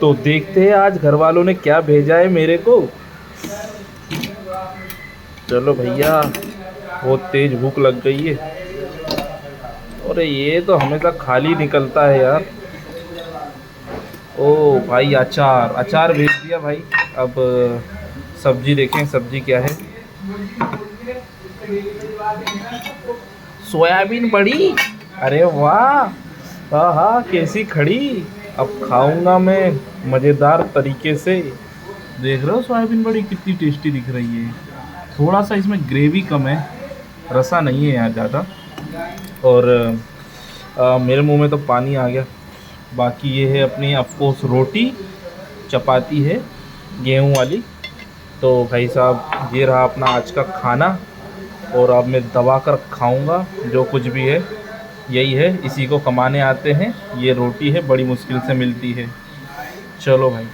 तो देखते हैं आज घर वालों ने क्या भेजा है मेरे को। चलो भैया, बहुत तेज भूख लग गई है। अरे ये तो हमेशा खाली निकलता है यार। ओ भाई, अचार अचार भेज दिया भाई। अब सब्जी देखें, सब्जी क्या है। सोयाबीन बड़ी। अरे वाह। हाँ हाँ, कैसी खड़ी। अब खाऊंगा मैं मज़ेदार तरीके से। देख रहे हो सोयाबीन बड़ी कितनी टेस्टी दिख रही है। थोड़ा सा इसमें ग्रेवी कम है, रसा नहीं है यार ज़्यादा। और मेरे मुंह में तो पानी आ गया। बाकी ये है अपनी अफकोर्स रोटी, चपाती है गेहूं वाली। तो भाई साहब, ये रहा अपना आज का खाना। और अब मैं दबा कर खाऊंगा जो कुछ भी है। यही है, इसी को कमाने आते हैं। ये रोटी है, बड़ी मुश्किल से मिलती है। चलो भाई।